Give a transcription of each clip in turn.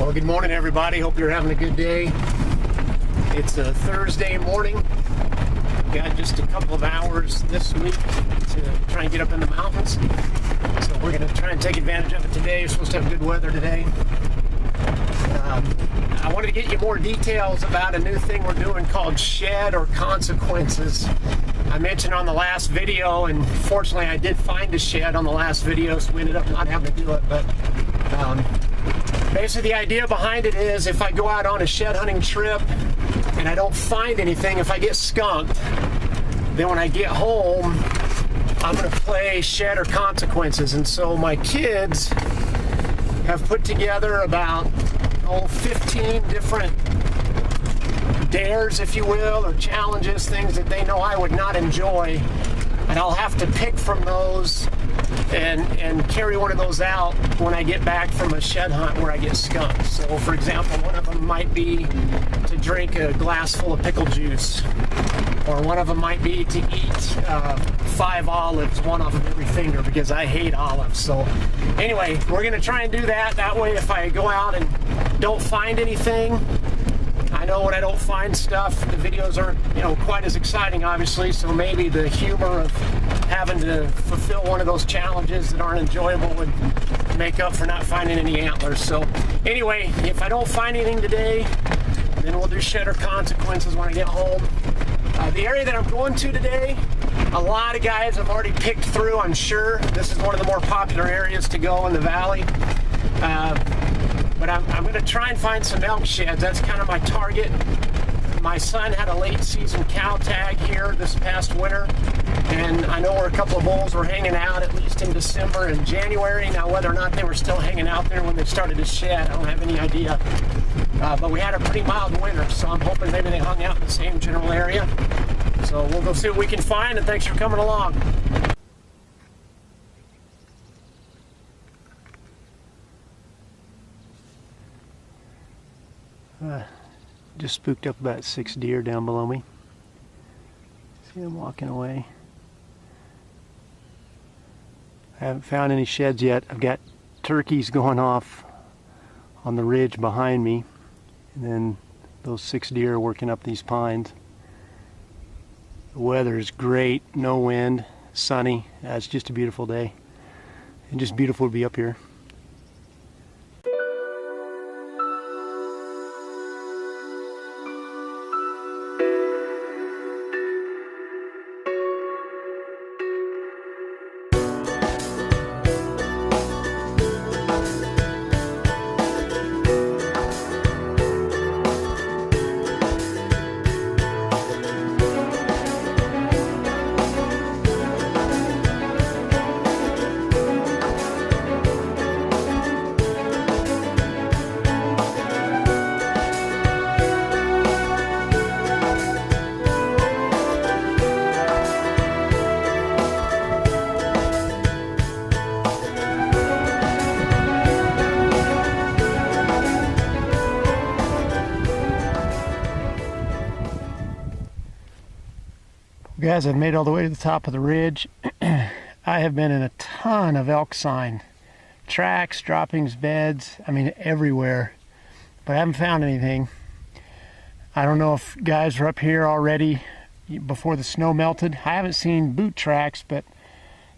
Well, good morning, everybody. Hope you're having a good day. It's a Thursday morning. We've got just a couple of hours this week to try and get up in the mountains. So we're going to try and take advantage of it today. We're supposed to have good weather today. I wanted to get you more details about a new thing we're doing called Shed or Consequences. I mentioned on the last video, and fortunately I did find a shed on the last video, so we ended up not having to do it. But basically the idea behind it is if I go out on a shed hunting trip and I don't find anything, if I get skunked, then when I get home, I'm going to play Shed or Consequences. And so my kids have put together about 15 different dares, if you will, or challenges, things that they know I would not enjoy, and I'll have to pick from those and carry one of those out when I get back from a shed hunt where I get skunked. So for example, one of them might be to drink a glass full of pickle juice, or one of them might be to eat 5 olives, one off of every finger, because I hate olives. So anyway, we're going to try and do that. That way if I go out and don't find anything, I know when I don't find stuff, the videos aren't, quite as exciting, obviously, so maybe the humor of having to fulfill one of those challenges that aren't enjoyable would make up for not finding any antlers. So anyway, if I don't find anything today, then we'll do Shed or Consequences when I get home. The area that I'm going to today, a lot of guys have already picked through, I'm sure. This is one of the more popular areas to go in the valley. But I'm going to try and find some elk sheds. That's kind of my target. My son had a late season cow tag here this past winter, and I know where a couple of bulls were hanging out, at least in December and January. Now, whether or not they were still hanging out there when they started to shed, I don't have any idea. But we had a pretty mild winter, so I'm hoping maybe they hung out in the same general area. So we'll go see what we can find, and thanks for coming along. Just spooked up about 6 deer down below me. See them walking away. I haven't found any sheds yet. I've got turkeys going off on the ridge behind me, and then those 6 deer working up these pines. The weather is great, no wind, sunny. It's just a beautiful day, and just beautiful to be up here. Guys, I've made all the way to the top of the ridge. I have been in a ton of elk sign. Tracks, droppings, beds, everywhere. But I haven't found anything. I don't know if guys were up here already before the snow melted. I haven't seen boot tracks, but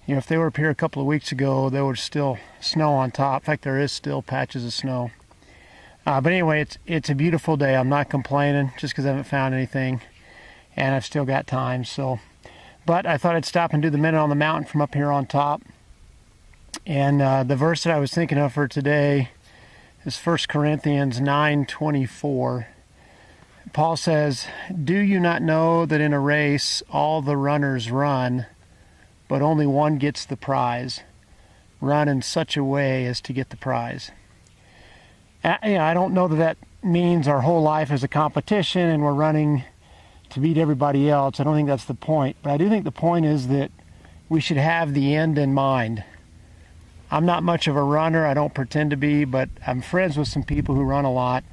if they were up here a couple of weeks ago, there was still snow on top. In fact, there is still patches of snow. But anyway, it's a beautiful day. I'm not complaining just because I haven't found anything. And I've still got time, but I thought I'd stop and do the Minute on the Mountain from up here on top. And the verse that I was thinking of for today is 1 Corinthians 9:24. Paul says, "Do you not know that in a race all the runners run, but only one gets the prize? Run in such a way as to get the prize." I don't know that means our whole life is a competition and we're running to beat everybody else. I don't think that's the point. But I do think the point is that we should have the end in mind. I'm not much of a runner. I don't pretend to be, but I'm friends with some people who run a lot.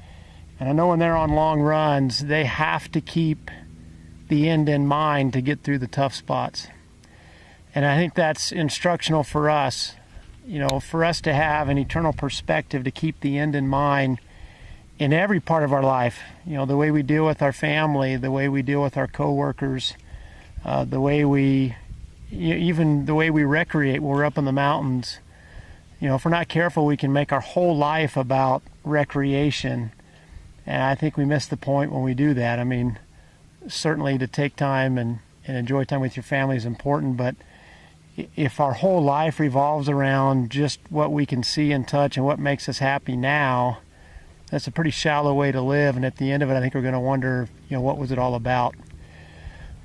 And I know when they're on long runs, they have to keep the end in mind to get through the tough spots. And I think that's instructional for us. For us to have an eternal perspective, to keep the end in mind in every part of our life. You know, the way we deal with our family, the way we deal with our coworkers, the way we, even the way we recreate when we're up in the mountains. You know, if we're not careful, we can make our whole life about recreation. And I think we miss the point when we do that. I mean, certainly to take time and enjoy time with your family is important, but if our whole life revolves around just what we can see and touch and what makes us happy now, that's a pretty shallow way to live. And at the end of it, I think we're going to wonder, you know, what was it all about?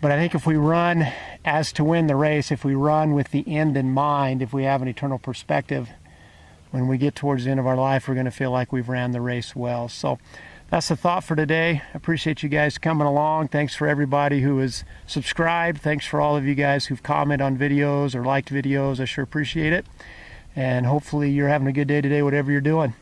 But I think if we run as to win the race, if we run with the end in mind, if we have an eternal perspective, when we get towards the end of our life, we're going to feel like we've ran the race well. So that's the thought for today. I appreciate you guys coming along. Thanks for everybody who has subscribed. Thanks for all of you guys who've commented on videos or liked videos. I sure appreciate it. And hopefully you're having a good day today, whatever you're doing.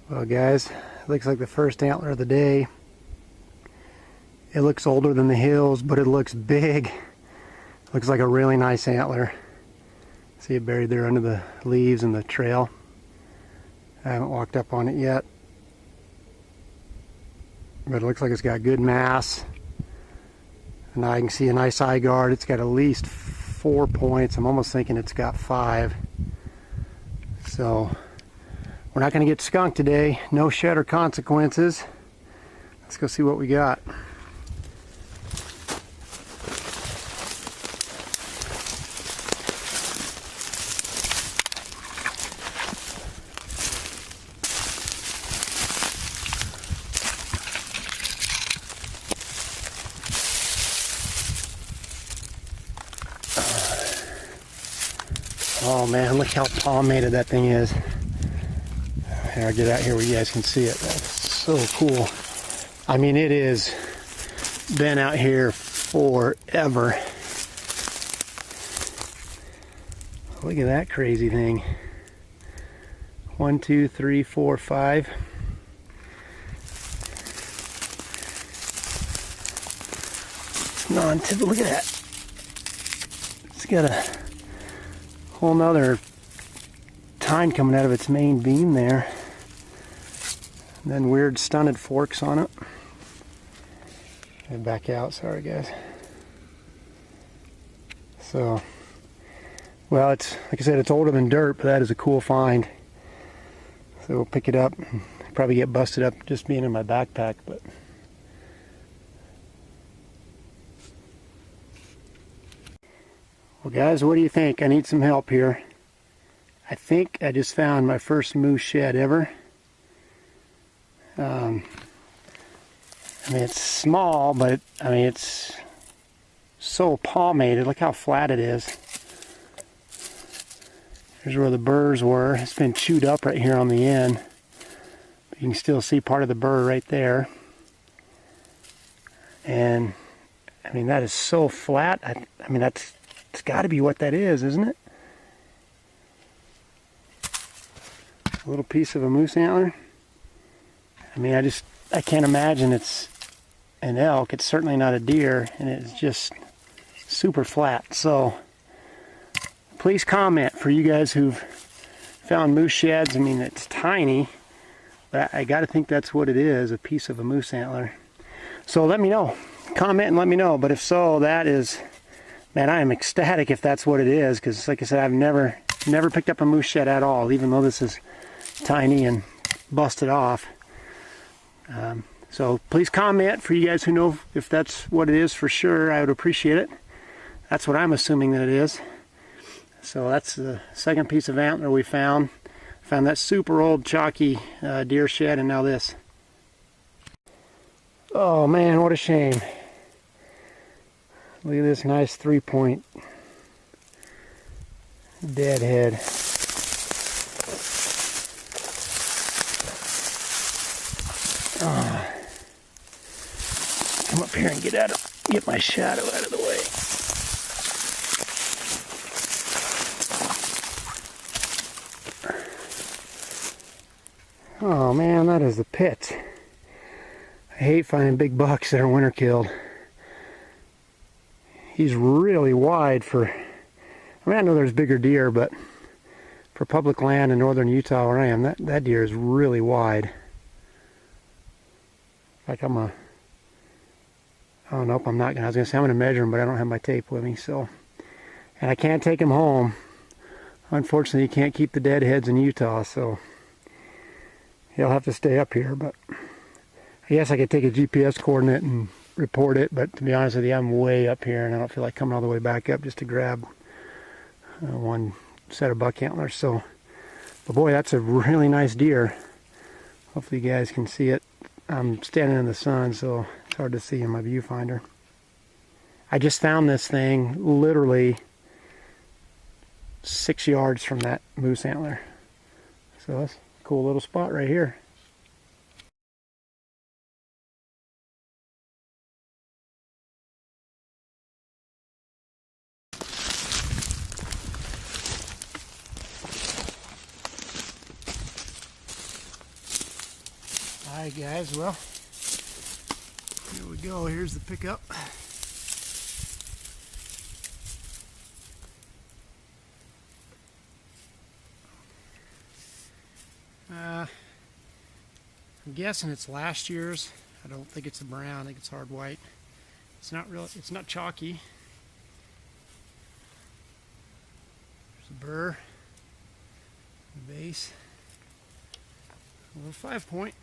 Well guys, it looks like the first antler of the day. It looks older than the hills, but it looks big. Looks like a really nice antler. See it buried there under the leaves and the trail. I haven't walked up on it yet, but it looks like it's got good mass. And I can see a nice eye guard. It's got at least 4 points. I'm almost thinking it's got 5. So we're not going to get skunked today. No shed or consequences. Let's go see what we got. Oh man, look how palmated that thing is. Here, I'll get out here where you guys can see it. That's so cool. I mean, it is been out here forever. Look at that crazy thing. 1, 2, 3, 4, 5. Non-typical. Look at that. It's got a whole nother tine coming out of its main beam there. And then weird stunted forks on it. And back out, sorry guys. So, well, it's, like I said, it's older than dirt, but that is a cool find. So we'll pick it up. Probably get busted up just being in my backpack, but well guys, what do you think? I need some help here. I think I just found my first moose shed ever. I mean, it's small, but I mean, it's so palmated. Look how flat it is. Here's where the burrs were. It's been chewed up right here on the end. But you can still see part of the burr right there. And I mean, that is so flat. I mean, it's got to be what that is, isn't it? A little piece of a moose antler. I mean, I can't imagine it's an elk. It's certainly not a deer, and it's just super flat. So please comment for you guys who've found moose sheds. I mean, it's tiny, but I gotta think that's what it is, a piece of a moose antler. So let me know. Comment and let me know. But if so, that is, man, I am ecstatic if that's what it is, because like I said, I've never picked up a moose shed at all, even though this is tiny and busted off. So please comment for you guys who know if that's what it is for sure. I would appreciate it. That's what I'm assuming that it is. So that's the second piece of antler we found. Found that super old chalky deer shed, and now this. Oh man, what a shame. Look at this nice 3-point deadhead. Come up here and get my shadow out of the way. Oh man, that is the pit. I hate finding big bucks that are winter killed. He's really wide for, I mean, I know there's bigger deer, but for public land in northern Utah where I am, that deer is really wide. Like oh nope, I'm not gonna, I was gonna say I'm gonna measure him, but I don't have my tape with me, so. And I can't take him home. Unfortunately, you can't keep the deadheads in Utah, so he'll have to stay up here, but I guess I could take a GPS coordinate and report it, but to be honest with you, I'm way up here and I don't feel like coming all the way back up just to grab one set of buck antlers. So, but boy, that's a really nice deer. Hopefully you guys can see it. I'm standing in the sun, so it's hard to see in my viewfinder. I just found this thing literally 6 yards from that moose antler. So that's a cool little spot right here. Alright guys, well, here we go. Here's the pickup. I'm guessing it's last year's. I don't think it's a brown. I think it's hard white. It's not real. It's not chalky. There's a burr, the base, a little 5-point.